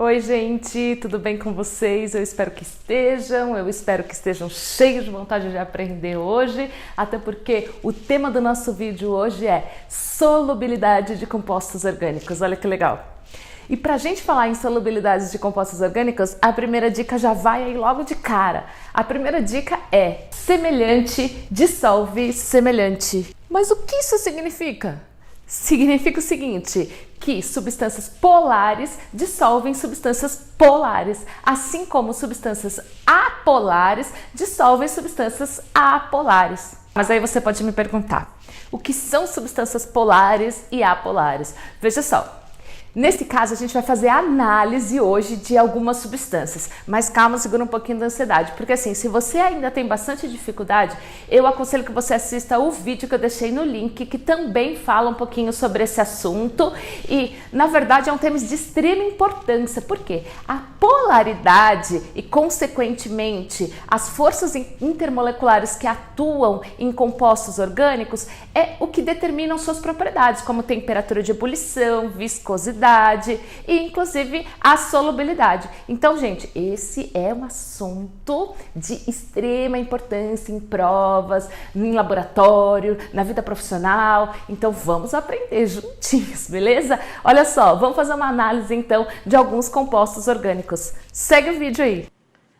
Oi, gente, tudo bem com vocês? Eu espero que estejam cheios de vontade de aprender hoje, até porque o tema do nosso vídeo hoje é solubilidade de compostos orgânicos. Olha que legal! E para a gente falar em solubilidades de compostos orgânicos, a primeira dica já vai aí logo de cara. A primeira dica é semelhante dissolve semelhante. Mas o que isso significa? Significa o seguinte, que substâncias polares dissolvem substâncias polares, assim como substâncias apolares dissolvem substâncias apolares. Mas aí você pode me perguntar, o que são substâncias polares e apolares? Veja só. Nesse caso, a gente vai fazer a análise hoje de algumas substâncias, mas calma, segura um pouquinho da ansiedade, porque assim, se você ainda tem bastante dificuldade, eu aconselho que você assista o vídeo que eu deixei no link, que também fala um pouquinho sobre esse assunto e, na verdade, é um tema de extrema importância, porque a polaridade e, consequentemente, as forças intermoleculares que atuam em compostos orgânicos é o que determinam suas propriedades, como temperatura de ebulição, viscosidade, e inclusive a solubilidade. Então, gente, esse é um assunto de extrema importância em provas, em laboratório, na vida profissional. Então, vamos aprender juntinhos, beleza? Olha só, vamos fazer uma análise então de alguns compostos orgânicos. Segue o vídeo aí.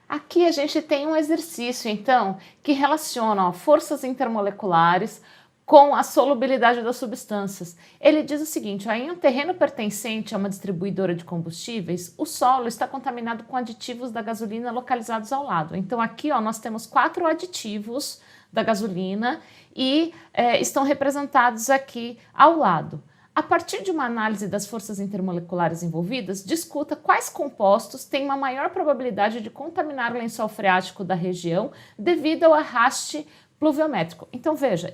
Aqui a gente tem um exercício, então, que relaciona forças intermoleculares com a solubilidade das substâncias. Ele diz o seguinte, em um terreno pertencente a uma distribuidora de combustíveis, o solo está contaminado com aditivos da gasolina localizados ao lado. Então aqui nós temos 4 aditivos da gasolina e estão representados aqui ao lado. A partir de uma análise das forças intermoleculares envolvidas, discuta quais compostos têm uma maior probabilidade de contaminar o lençol freático da região devido ao arraste pluviométrico. Então veja,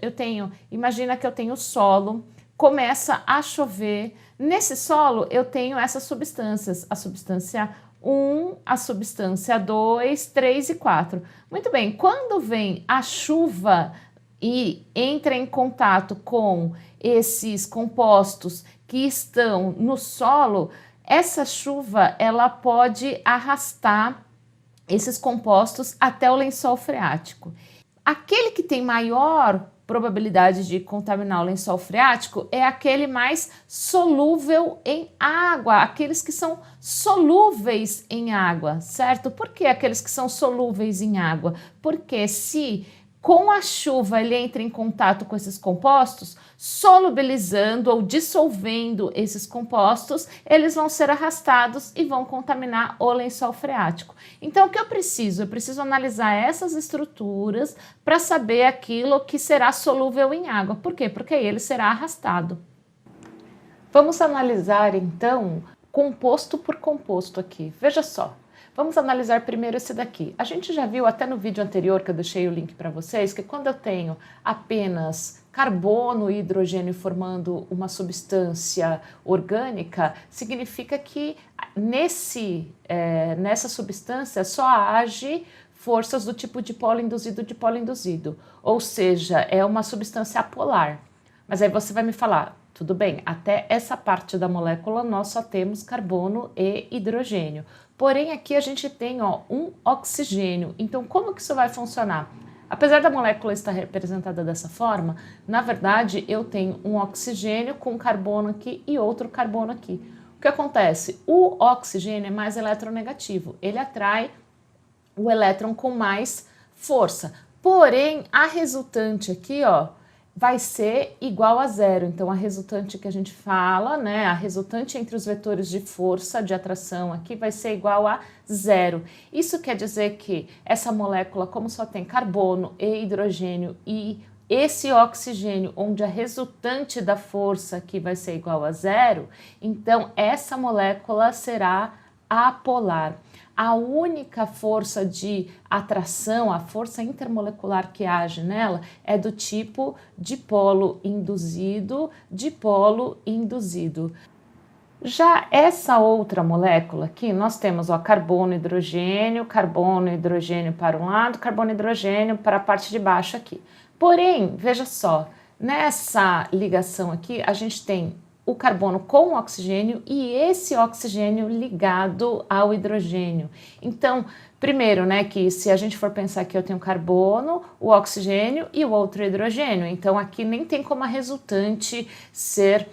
imagina que eu tenho solo, começa a chover, nesse solo eu tenho essas substâncias, a substância 1, a substância 2, 3 e 4. Muito bem, quando vem a chuva e entra em contato com esses compostos que estão no solo, essa chuva ela pode arrastar esses compostos até o lençol freático. Aquele que tem maior probabilidade de contaminar o lençol freático é aquele mais solúvel em água, aqueles que são solúveis em água, certo? Por que aqueles que são solúveis em água? Porque se com a chuva ele entra em contato com esses compostos, solubilizando ou dissolvendo esses compostos, eles vão ser arrastados e vão contaminar o lençol freático. Então, o que eu preciso? Eu preciso analisar essas estruturas para saber aquilo que será solúvel em água. Por quê? Porque aí ele será arrastado. Vamos analisar, então, composto por composto aqui. Veja só. Vamos analisar primeiro esse daqui. A gente já viu até no vídeo anterior, que eu deixei o link para vocês, que quando eu tenho apenas carbono e hidrogênio formando uma substância orgânica, significa que nessa substância só age forças do tipo dipolo induzido, ou seja, é uma substância apolar. Mas aí você vai me falar, tudo bem, até essa parte da molécula nós só temos carbono e hidrogênio. Porém, aqui a gente tem um oxigênio. Então, como que isso vai funcionar? Apesar da molécula estar representada dessa forma, na verdade, eu tenho um oxigênio com carbono aqui e outro carbono aqui. O que acontece? O oxigênio é mais eletronegativo. Ele atrai o elétron com mais força. Porém, a resultante aqui, vai ser igual a zero. Então, a resultante que a gente fala, a resultante entre os vetores de força, de atração aqui, vai ser igual a zero. Isso quer dizer que essa molécula, como só tem carbono e hidrogênio e esse oxigênio, onde a resultante da força aqui vai ser igual a zero, então essa molécula será apolar. A única força de atração, a força intermolecular que age nela é do tipo dipolo induzido, dipolo induzido. Já essa outra molécula aqui, nós temos carbono e hidrogênio para um lado, carbono e hidrogênio para a parte de baixo aqui. Porém, veja só, nessa ligação aqui a gente tem o carbono com o oxigênio e esse oxigênio ligado ao hidrogênio. Então, primeiro, né, que se a gente for pensar que eu tenho carbono, o oxigênio e o outro hidrogênio, então aqui nem tem como a resultante ser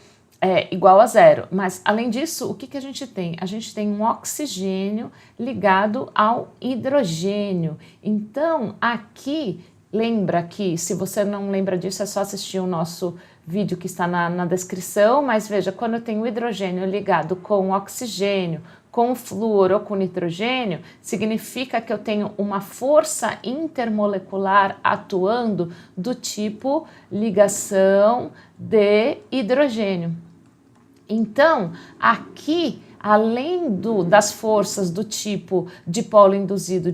igual a zero. Mas, além disso, o que a gente tem? A gente tem um oxigênio ligado ao hidrogênio. Então, aqui, lembra que, se você não lembra disso, é só assistir o nosso vídeo que está na descrição, mas veja, quando eu tenho o hidrogênio ligado com o oxigênio, com o flúor ou com o nitrogênio, significa que eu tenho uma força intermolecular atuando do tipo ligação de hidrogênio. Então, aqui, além das forças do tipo dipolo induzido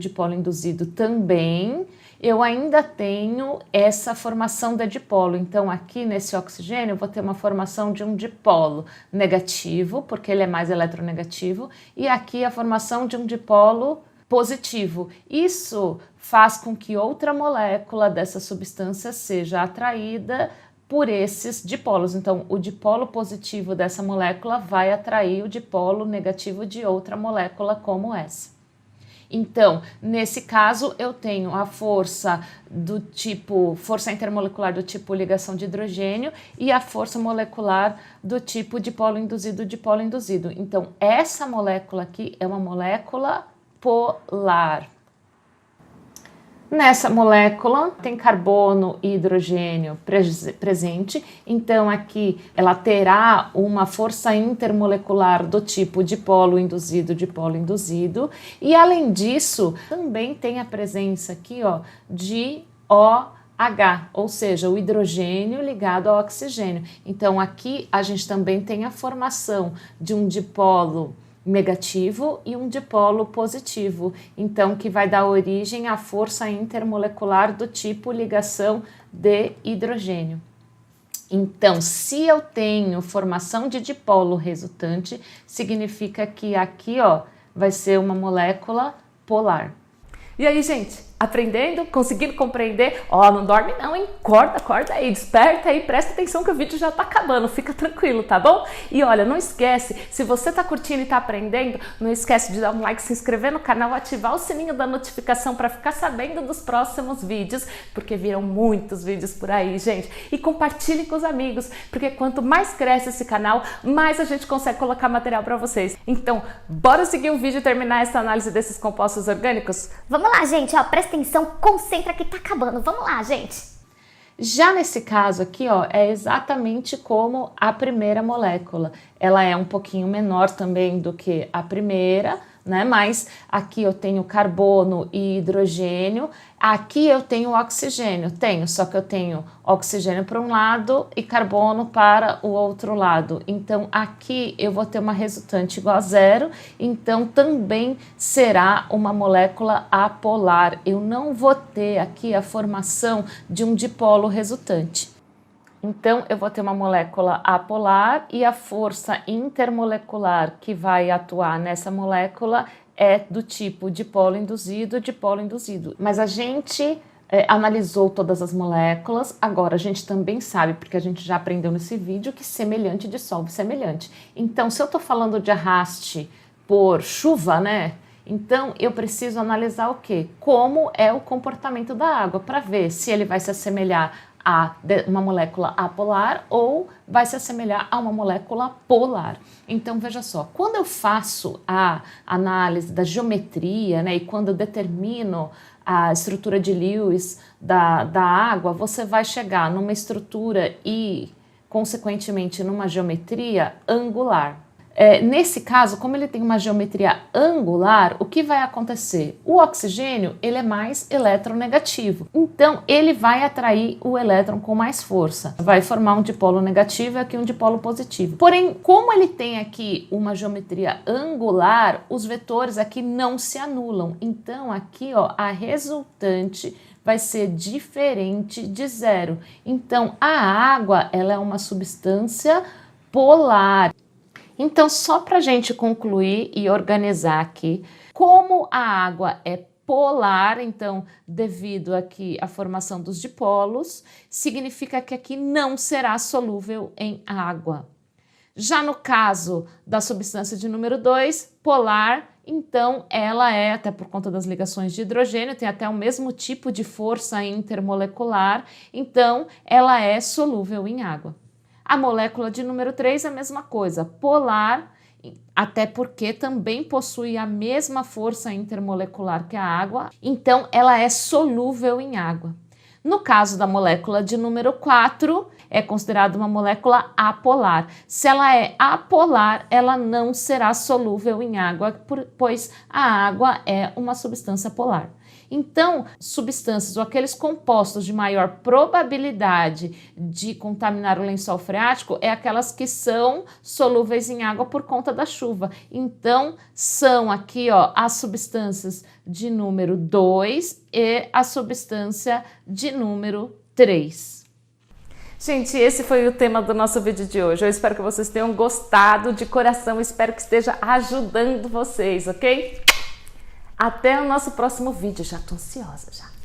também, eu ainda tenho essa formação de dipolo. Então, aqui nesse oxigênio, eu vou ter uma formação de um dipolo negativo, porque ele é mais eletronegativo, e aqui a formação de um dipolo positivo. Isso faz com que outra molécula dessa substância seja atraída por esses dipolos. Então, o dipolo positivo dessa molécula vai atrair o dipolo negativo de outra molécula como essa. Então, nesse caso, eu tenho a força do tipo, força intermolecular do tipo ligação de hidrogênio e a força molecular do tipo dipolo induzido. Então, essa molécula aqui é uma molécula polar. Nessa molécula tem carbono e hidrogênio presente, então aqui ela terá uma força intermolecular do tipo dipolo induzido, e além disso também tem a presença aqui, ó, de OH, ou seja, o hidrogênio ligado ao oxigênio. Então aqui a gente também tem a formação de um dipolo negativo e um dipolo positivo, então que vai dar origem à força intermolecular do tipo ligação de hidrogênio. Então, se eu tenho formação de dipolo resultante, significa que aqui, ó, vai ser uma molécula polar. E aí, gente? Aprendendo? Conseguindo compreender? Ó, não dorme não, hein? Acorda aí, desperta aí, presta atenção que o vídeo já tá acabando, fica tranquilo, tá bom? E olha, não esquece, se você tá curtindo e tá aprendendo, não esquece de dar um like, se inscrever no canal, ativar o sininho da notificação para ficar sabendo dos próximos vídeos, porque virão muitos vídeos por aí, gente. E compartilhe com os amigos, porque quanto mais cresce esse canal, mais a gente consegue colocar material para vocês. Então, bora seguir o vídeo e terminar essa análise desses compostos orgânicos? Vamos lá, gente, ó, presta atenção, concentra que tá acabando. Vamos lá, gente. Já nesse caso aqui, ó, é exatamente como a primeira molécula. Ela é um pouquinho menor também do que a primeira, né? Mas aqui eu tenho carbono e hidrogênio. Aqui eu tenho oxigênio, só que eu tenho oxigênio para um lado e carbono para o outro lado. Então aqui eu vou ter uma resultante igual a zero, então também será uma molécula apolar. Eu não vou ter aqui a formação de um dipolo resultante. Então, eu vou ter uma molécula apolar e a força intermolecular que vai atuar nessa molécula é do tipo dipolo induzido. Mas a gente analisou todas as moléculas, agora a gente também sabe, porque a gente já aprendeu nesse vídeo, que semelhante dissolve semelhante. Então, se eu estou falando de arraste por chuva, né? Então, eu preciso analisar o quê? Como é o comportamento da água, para ver se ele vai se assemelhar a uma molécula apolar ou vai se assemelhar a uma molécula polar. Então, veja só, quando eu faço a análise da geometria, né, e quando eu determino a estrutura de Lewis da água, você vai chegar numa estrutura e, consequentemente, numa geometria angular. Nesse caso, como ele tem uma geometria angular, o que vai acontecer? O oxigênio ele é mais eletronegativo, então ele vai atrair o elétron com mais força, vai formar um dipolo negativo e aqui um dipolo positivo. Porém, como ele tem aqui uma geometria angular, os vetores aqui não se anulam, então aqui, ó, a resultante vai ser diferente de zero. Então a água ela é uma substância polar. Então, só para a gente concluir e organizar aqui, como a água é polar, então, devido aqui à formação dos dipolos, significa que aqui não será solúvel em água. Já no caso da substância de número 2, polar, então ela é, até por conta das ligações de hidrogênio, tem até o mesmo tipo de força intermolecular, então ela é solúvel em água. A molécula de número 3 é a mesma coisa, polar, até porque também possui a mesma força intermolecular que a água, então ela é solúvel em água. No caso da molécula de número 4, é considerada uma molécula apolar. Se ela é apolar, ela não será solúvel em água, pois a água é uma substância polar. Então, substâncias ou aqueles compostos de maior probabilidade de contaminar o lençol freático é aquelas que são solúveis em água por conta da chuva. Então, são aqui as substâncias de número 2 e a substância de número 3. Gente, esse foi o tema do nosso vídeo de hoje. Eu espero que vocês tenham gostado de coração, espero que esteja ajudando vocês, ok? Até o nosso próximo vídeo, já tô ansiosa já.